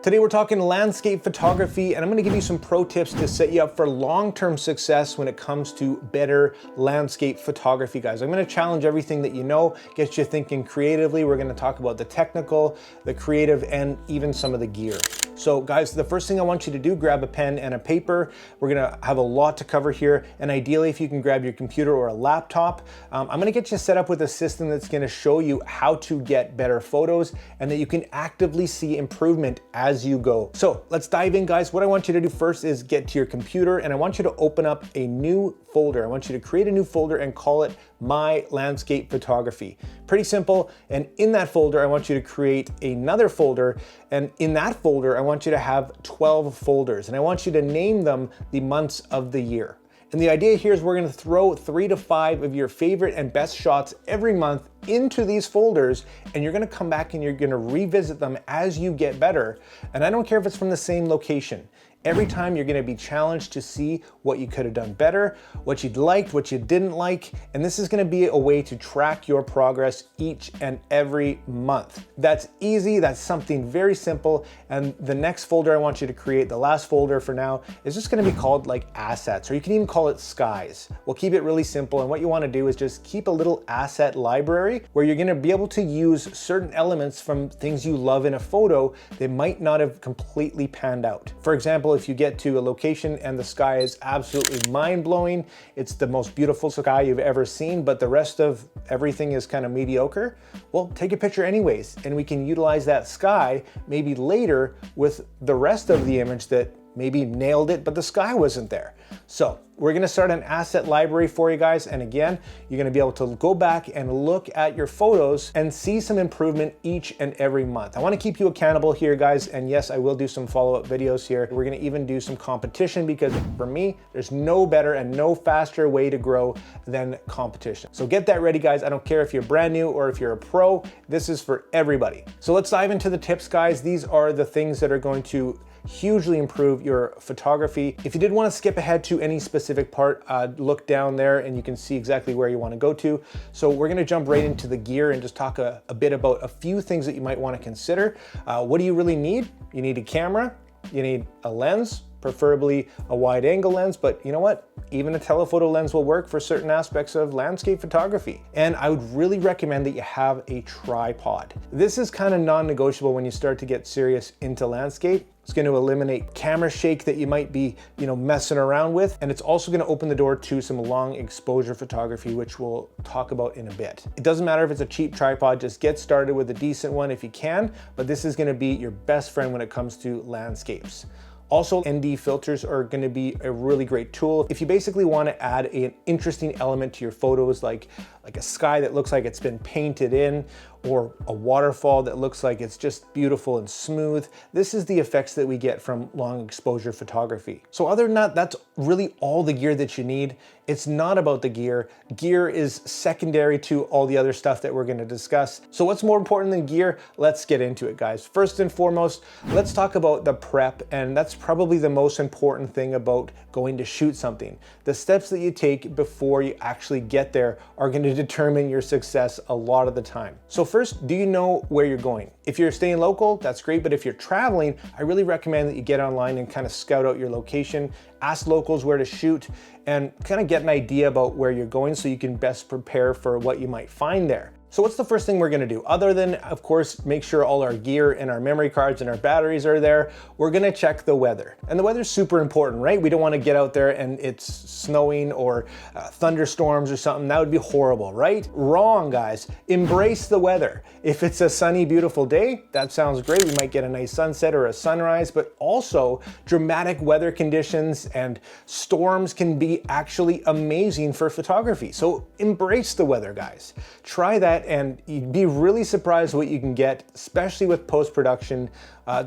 Today we're talking landscape photography, and I'm going to give you some pro tips to set you up for long-term success when it comes to better landscape photography, guys. I'm going to challenge everything that you know, get you thinking creatively. We're going to talk about the technical, the creative, and even some of the gear. So guys, the first thing I want you to do, grab a pen and a paper. We're going to have a lot to cover here, and ideally if you can grab your computer or a laptop. I'm going to get you set up with a system that's going to show you how to get better photos and that you can actively see improvement as you go. So let's dive in, guys. What I want you to do first is get to your computer, and I want you to open up a new folder. I want you to create a new folder and call it My Landscape Photography. Pretty simple. And in that folder, I want you to create another folder. And in that folder, I want you to have 12 folders, and I want you to name them the months of the year. And the idea here is we're gonna throw 3 to 5 of your favorite and best shots every month into these folders, and you're gonna come back and you're gonna revisit them as you get better. And I don't care if it's from the same location. Every time you're gonna be challenged to see what you could have done better, what you liked, what you didn't like, and this is gonna be a way to track your progress each and every month. That's easy, that's something very simple, and the next folder I want you to create, the last folder for now, is just gonna be called like assets, or you can even call it skies. We'll keep it really simple, and what you wanna do is just keep a little asset library where you're gonna be able to use certain elements from things you love in a photo that might not have completely panned out. For example, if you get to a location and the sky is absolutely mind-blowing, it's the most beautiful sky you've ever seen, but the rest of everything is kind of mediocre, well, take a picture anyways, and we can utilize that sky maybe later with the rest of the image that maybe nailed it, but the sky wasn't there. So we're gonna start an asset library for you guys, and again, you're gonna be able to go back and look at your photos and see some improvement each and every month. I wanna keep you accountable here, guys, and yes, I will do some follow-up videos here. We're gonna even do some competition, because for me, there's no better and no faster way to grow than competition. So get that ready, guys. I don't care if you're brand new or if you're a pro, this is for everybody. So let's dive into the tips, guys. These are the things that are going to hugely improve your photography. If you did want to skip ahead to any specific part, look down there and you can see exactly where you want to go to. So we're going to jump right into the gear and just talk a bit about a few things that you might want to consider. What do you really need? You need a camera, you need a lens, preferably a wide angle lens, but you know what? Even a telephoto lens will work for certain aspects of landscape photography. And I would really recommend that you have a tripod. This is kind of non-negotiable when you start to get serious into landscape. It's going to eliminate camera shake that you might be, messing around with. And it's also going to open the door to some long exposure photography, which we'll talk about in a bit. It doesn't matter if it's a cheap tripod, just get started with a decent one if you can, but this is going to be your best friend when it comes to landscapes. Also, ND filters are going to be a really great tool. If you basically want to add an interesting element to your photos, like a sky that looks like it's been painted in, or a waterfall that looks like it's just beautiful and smooth. This is the effects that we get from long exposure photography. So other than that, that's really all the gear that you need. It's not about the gear. Gear is secondary to all the other stuff that we're going to discuss. So what's more important than gear? Let's get into it, guys. First and foremost, let's talk about the prep, and that's probably the most important thing about going to shoot something. The steps that you take before you actually get there are going to determine your success a lot of the time. So first, do you know where you're going? If you're staying local, that's great, but if you're traveling, I really recommend that you get online and kind of scout out your location, ask locals where to shoot, and kind of get an idea about where you're going so you can best prepare for what you might find there. So what's the first thing we're gonna do? Other than, of course, make sure all our gear and our memory cards and our batteries are there, we're gonna check the weather. And the weather's super important, right? We don't wanna get out there and it's snowing or thunderstorms or something. That would be horrible, right? Wrong, guys. Embrace the weather. If it's a sunny, beautiful day, that sounds great. We might get a nice sunset or a sunrise, but also dramatic weather conditions and storms can be actually amazing for photography. So embrace the weather, guys. Try that, and you'd be really surprised what you can get, especially with post-production.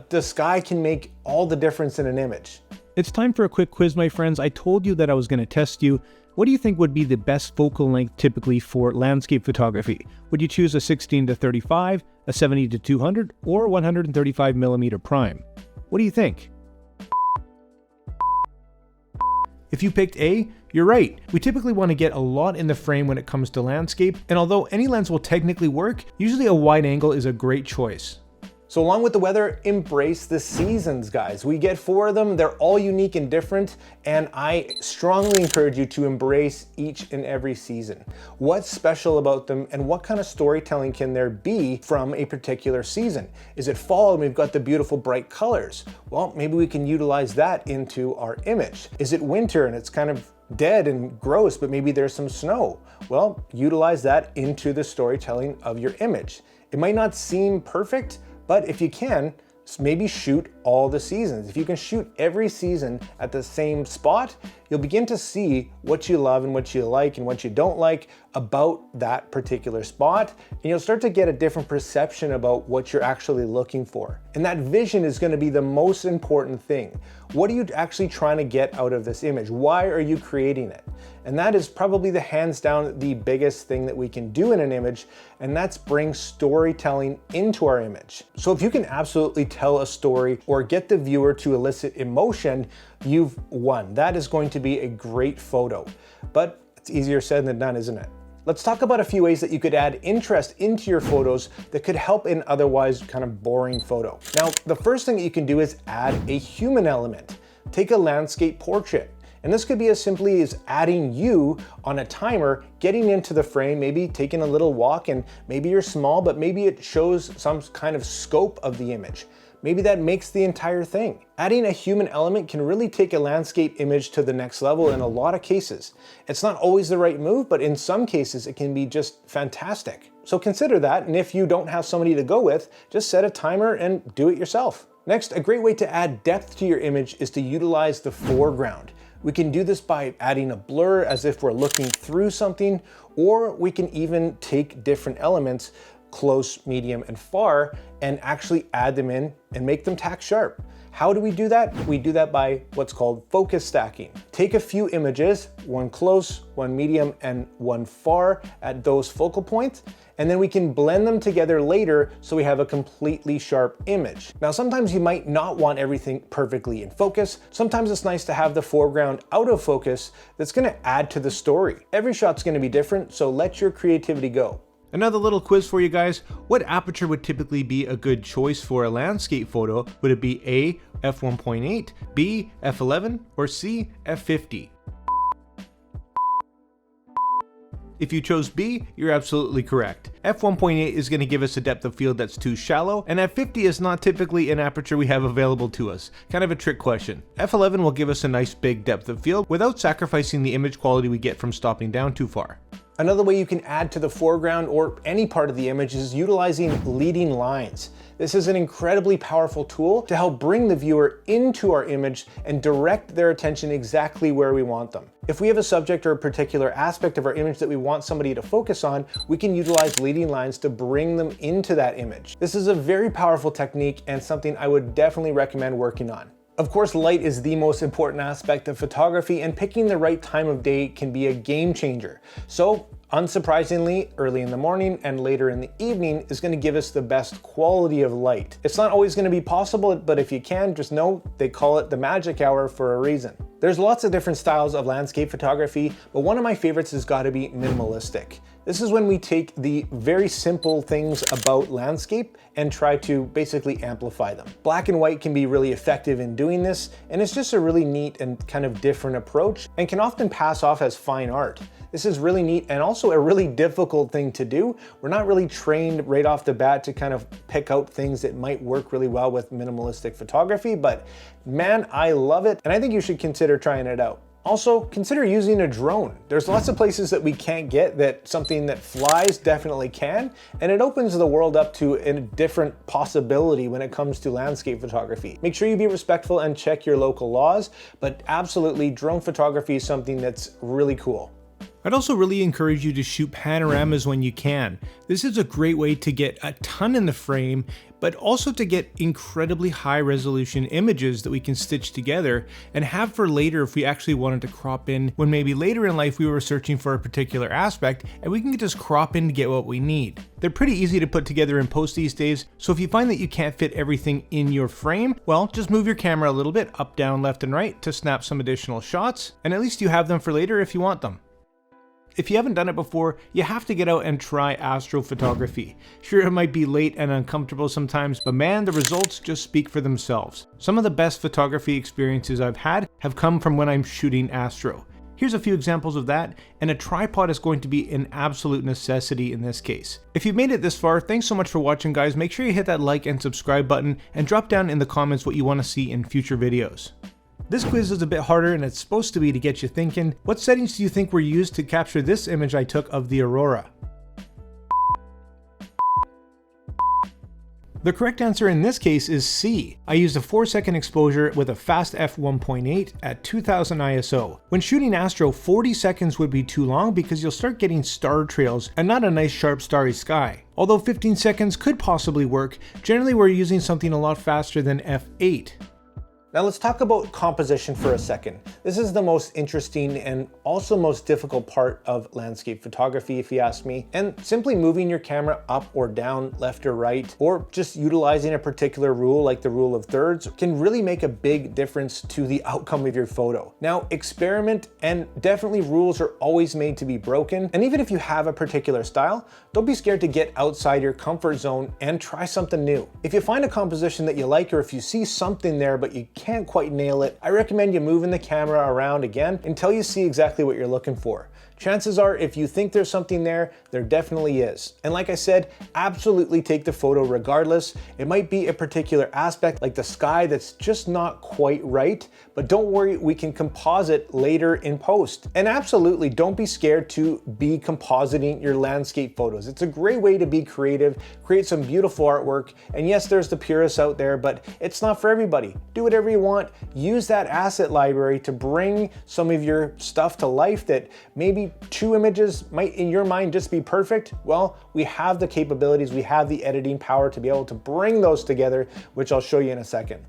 The sky can make all the difference in an image. It's time for a quick quiz, my friends. I told you that I was going to test you. What do you think would be the best focal length typically for landscape photography? Would you choose a 16-35, a 70-200, or 135mm prime? What do you think? If you picked A, you're right. We typically want to get a lot in the frame when it comes to landscape, and although any lens will technically work, usually a wide angle is a great choice. So along with the weather, embrace the seasons, guys. We get 4 of them. They're all unique and different, and I strongly encourage you to embrace each and every season. What's special about them, and what kind of storytelling can there be from a particular season? Is it fall and we've got the beautiful bright colors? Well, maybe we can utilize that into our image. Is it winter and it's kind of dead and gross, but maybe there's some snow? Well, utilize that into the storytelling of your image. It might not seem perfect, but if you can, maybe shoot all the seasons. If you can shoot every season at the same spot, you'll begin to see what you love and what you like and what you don't like about that particular spot. And you'll start to get a different perception about what you're actually looking for. And that vision is going to be the most important thing. What are you actually trying to get out of this image? Why are you creating it? And that is probably the hands down the biggest thing that we can do in an image, and that's bring storytelling into our image. So if you can absolutely tell a story or get the viewer to elicit emotion, you've won. That is going to be a great photo. But it's easier said than done, isn't it? Let's talk about a few ways that you could add interest into your photos that could help an otherwise kind of boring photo. Now, the first thing that you can do is add a human element. Take a landscape portrait. And this could be as simply as adding you on a timer, getting into the frame, maybe taking a little walk, and maybe you're small, but maybe it shows some kind of scope of the image. Maybe that makes the entire thing. Adding a human element can really take a landscape image to the next level in a lot of cases. It's not always the right move, but in some cases it can be just fantastic. So consider that, and if you don't have somebody to go with, just set a timer and do it yourself. Next, a great way to add depth to your image is to utilize the foreground. We can do this by adding a blur as if we're looking through something, or we can even take different elements, close, medium, and far, and actually add them in and make them tack sharp. How do we do that? We do that by what's called focus stacking. Take a few images, one close, one medium, and one far at those focal points, and then we can blend them together later so we have a completely sharp image. Now, sometimes you might not want everything perfectly in focus. Sometimes it's nice to have the foreground out of focus that's gonna add to the story. Every shot's gonna be different, so let your creativity go. Another little quiz for you guys. What aperture would typically be a good choice for a landscape photo? Would it be A, f1.8, B, f11, or C, f50? If you chose B, you're absolutely correct. f1.8 is going to give us a depth of field that's too shallow, and f50 is not typically an aperture we have available to us. Kind of a trick question. f11 will give us a nice big depth of field without sacrificing the image quality we get from stopping down too far. Another way you can add to the foreground or any part of the image is utilizing leading lines. This is an incredibly powerful tool to help bring the viewer into our image and direct their attention exactly where we want them. If we have a subject or a particular aspect of our image that we want somebody to focus on, we can utilize leading lines to bring them into that image. This is a very powerful technique and something I would definitely recommend working on. Of course, light is the most important aspect of photography, and picking the right time of day can be a game changer. So, unsurprisingly, early in the morning and later in the evening is going to give us the best quality of light. It's not always going to be possible, but if you can, just know they call it the magic hour for a reason. There's lots of different styles of landscape photography, but one of my favorites has got to be minimalistic. This is when we take the very simple things about landscape and try to basically amplify them. Black and white can be really effective in doing this, and it's just a really neat and kind of different approach and can often pass off as fine art. This is really neat and also a really difficult thing to do. We're not really trained right off the bat to kind of pick out things that might work really well with minimalistic photography, but man, I love it, and I think you should consider trying it out. Also, consider using a drone. There's lots of places that we can't get that something that flies definitely can, and it opens the world up to a different possibility when it comes to landscape photography. Make sure you be respectful and check your local laws, but absolutely, drone photography is something that's really cool. I'd also really encourage you to shoot panoramas when you can. This is a great way to get a ton in the frame, but also to get incredibly high resolution images that we can stitch together and have for later if we actually wanted to crop in when maybe later in life we were searching for a particular aspect, and we can just crop in to get what we need. They're pretty easy to put together in post these days, so if you find that you can't fit everything in your frame, well, just move your camera a little bit up, down, left, and right to snap some additional shots, and at least you have them for later if you want them. If you haven't done it before, you have to get out and try astrophotography. Sure, it might be late and uncomfortable sometimes, but man, the results just speak for themselves. Some of the best photography experiences I've had have come from when I'm shooting astro. Here's a few examples of that, and a tripod is going to be an absolute necessity in this case. If you've made it this far, thanks so much for watching, guys. Make sure you hit that like and subscribe button, and drop down in the comments what you want to see in future videos. This quiz is a bit harder, and it's supposed to be to get you thinking. What settings do you think were used to capture this image I took of the aurora? The correct answer in this case is C. I used a 4-second exposure with a fast f1.8 at 2000 ISO. When shooting astro, 40 seconds would be too long because you'll start getting star trails and not a nice sharp starry sky. Although 15 seconds could possibly work, generally we're using something a lot faster than f8. Now let's talk about composition for a second. This is the most interesting and also most difficult part of landscape photography, if you ask me. And simply moving your camera up or down, left or right, or just utilizing a particular rule like the rule of thirds can really make a big difference to the outcome of your photo. Now, experiment, and definitely rules are always made to be broken. And even if you have a particular style, don't be scared to get outside your comfort zone and try something new. If you find a composition that you like, or if you see something there but you can't quite nail it, I recommend you moving the camera around again until you see exactly what you're looking for. Chances are, if you think there's something there, there definitely is. And like I said, absolutely take the photo regardless. It might be a particular aspect like the sky that's just not quite right, but don't worry, we can composite later in post. And absolutely don't be scared to be compositing your landscape photos. It's a great way to be creative, create some beautiful artwork. And yes, there's the purists out there, but it's not for everybody. Do whatever you want. Use that asset library to bring some of your stuff to life that maybe 2 images might in your mind just be perfect. Well, we have the capabilities, we have the editing power to be able to bring those together, which I'll show you in a second.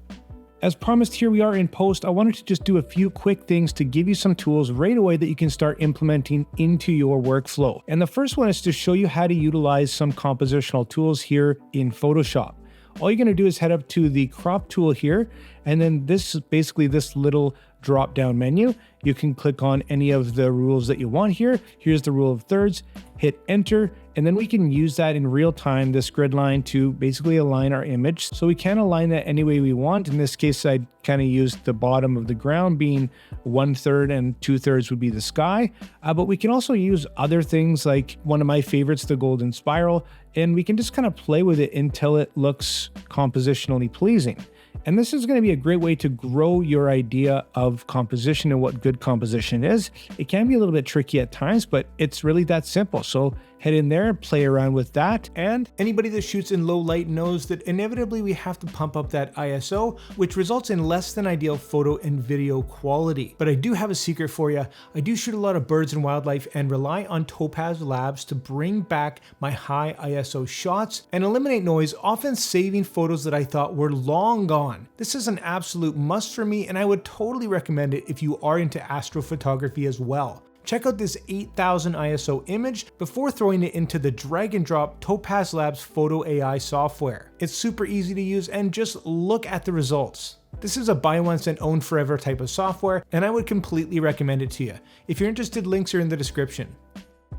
As promised, here we are in post. I wanted to just do a few quick things to give you some tools right away that you can start implementing into your workflow. And the first one is to show you how to utilize some compositional tools here in Photoshop. All you're gonna do is head up to the crop tool here, and then this is basically this little drop down menu. You can click on any of the rules that you want here. Here's the rule of thirds, hit enter, and then we can use that in real time, this grid line, to basically align our image. So we can align that any way we want. In this case, I kind of used the bottom of the ground being 1/3 and 2/3 would be the sky. But we can also use other things like one of my favorites, the golden spiral, and we can just kind of play with it until it looks compositionally pleasing. And this is going to be a great way to grow your idea of composition and what good composition is. It can be a little bit tricky at times, but it's really that simple. So head in there and play around with that. And anybody that shoots in low light knows that inevitably we have to pump up that ISO, which results in less than ideal photo and video quality. But I do have a secret for you. I do shoot a lot of birds and wildlife and rely on Topaz Labs to bring back my high ISO shots and eliminate noise, often saving photos that I thought were long gone. This is an absolute must for me, and I would totally recommend it if you are into astrophotography as well. Check out this 8000 ISO image before throwing it into the drag and drop Topaz Labs Photo AI software. It's super easy to use, and just look at the results. This is a buy once and own forever type of software, and I would completely recommend it to you. If you're interested, links are in the description.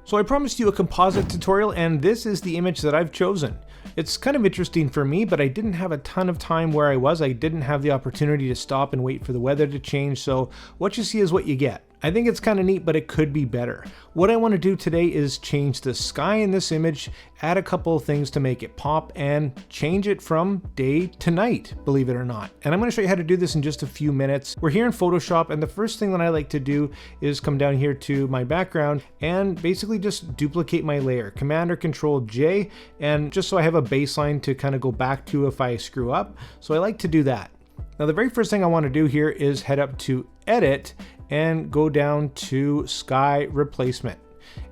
So I promised you a composite tutorial, and this is the image that I've chosen. It's kind of interesting for me, but I didn't have a ton of time where I was. I didn't have the opportunity to stop and wait for the weather to change, so what you see is what you get. I think it's kind of neat, but it could be better. What I want to do today is change the sky in this image, add a couple of things to make it pop, and change it from day to night, believe it or not. And I'm going to show you how to do this in just a few minutes. We're here in Photoshop, and the first thing that I like to do is come down here to my background and basically just duplicate my layer. Command or Control J, and just so I have a baseline to kind of go back to if I screw up. So I like to do that. Now the very first thing I want to do here is head up to Edit and go down to Sky Replacement.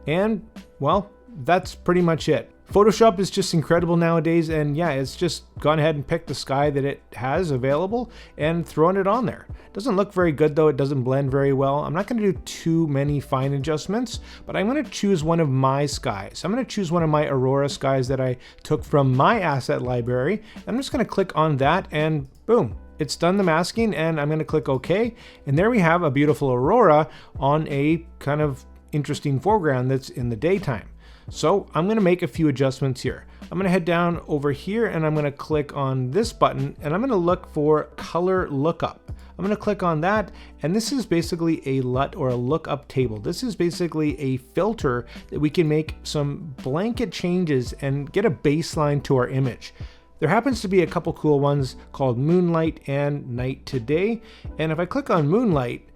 And well, that's pretty much it. Photoshop is just incredible nowadays, and yeah, it's just gone ahead and picked the sky that it has available and thrown it on there. Doesn't look very good though, it doesn't blend very well. I'm not going to do too many fine adjustments, but I'm going to choose one of my skies. I'm going to choose one of my aurora skies that I took from my asset library. I'm just going to click on that, and boom, it's done the masking, and I'm going to click OK. And there we have a beautiful aurora on a kind of interesting foreground that's in the daytime. So I'm gonna make a few adjustments here. I'm gonna head down over here and I'm gonna click on this button and I'm gonna look for color lookup. I'm gonna click on that, and this is basically a LUT or a lookup table. This is basically a filter that we can make some blanket changes and get a baseline to our image. There happens to be a couple cool ones called Moonlight and Night Today. And if I click on Moonlight,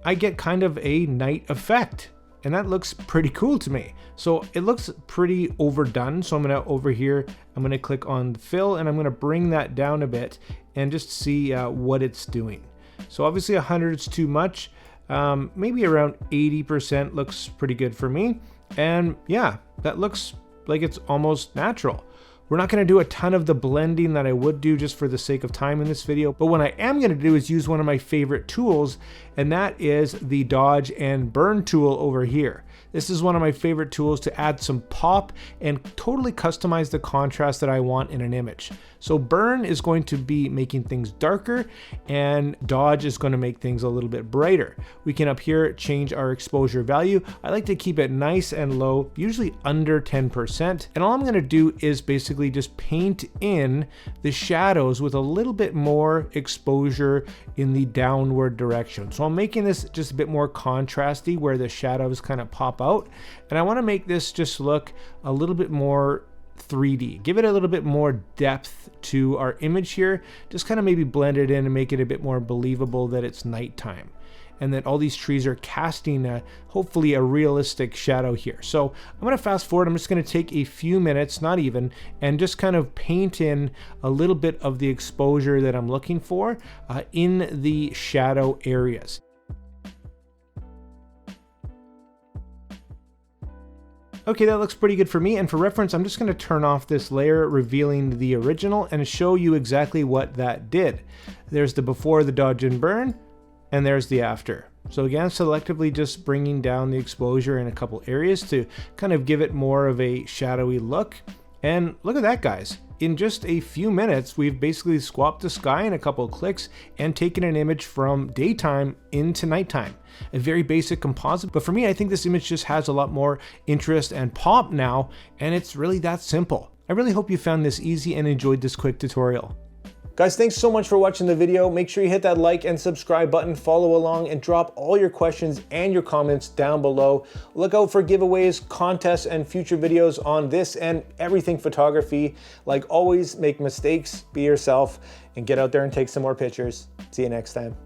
I get kind of a night effect. And that looks pretty cool to me. So it looks pretty overdone. So I'm gonna over here, I'm gonna click on fill and I'm gonna bring that down a bit and just see what it's doing. So obviously 100 is too much. Maybe around 80% looks pretty good for me. And yeah, that looks like it's almost natural. We're not going to do a ton of the blending that I would do just for the sake of time in this video, but what I am going to do is use one of my favorite tools, and that is the dodge and burn tool over here. This is one of my favorite tools to add some pop and totally customize the contrast that I want in an image. So burn is going to be making things darker, and dodge is going to make things a little bit brighter. We can up here change our exposure value. I like to keep it nice and low, usually under 10%. And all I'm going to do is basically just paint in the shadows with a little bit more exposure in the downward direction. So I'm making this just a bit more contrasty where the shadows kind of pop out. And I want to make this just look a little bit more 3D, give it a little bit more depth to our image here, just kind of maybe blend it in and make it a bit more believable that it's nighttime and that all these trees are casting hopefully a realistic shadow here. So I'm going to fast forward. I'm just going to take a few minutes, not even, and just kind of paint in a little bit of the exposure that I'm looking for in the shadow areas. Okay, that looks pretty good for me, and for reference, I'm just going to turn off this layer revealing the original and show you exactly what that did. There's the before the dodge and burn, and there's the after. So again, selectively just bringing down the exposure in a couple areas to kind of give it more of a shadowy look. And look at that, guys. In just a few minutes, we've basically swapped the sky in a couple of clicks and taken an image from daytime into nighttime. A very basic composite, but for me, I think this image just has a lot more interest and pop now, and it's really that simple. I really hope you found this easy and enjoyed this quick tutorial. Guys, thanks so much for watching the video. Make sure you hit that like and subscribe button, follow along, and drop all your questions and your comments down below. Look out for giveaways, contests, and future videos on this and everything photography. Like always, make mistakes, be yourself, and get out there and take some more pictures. See you next time.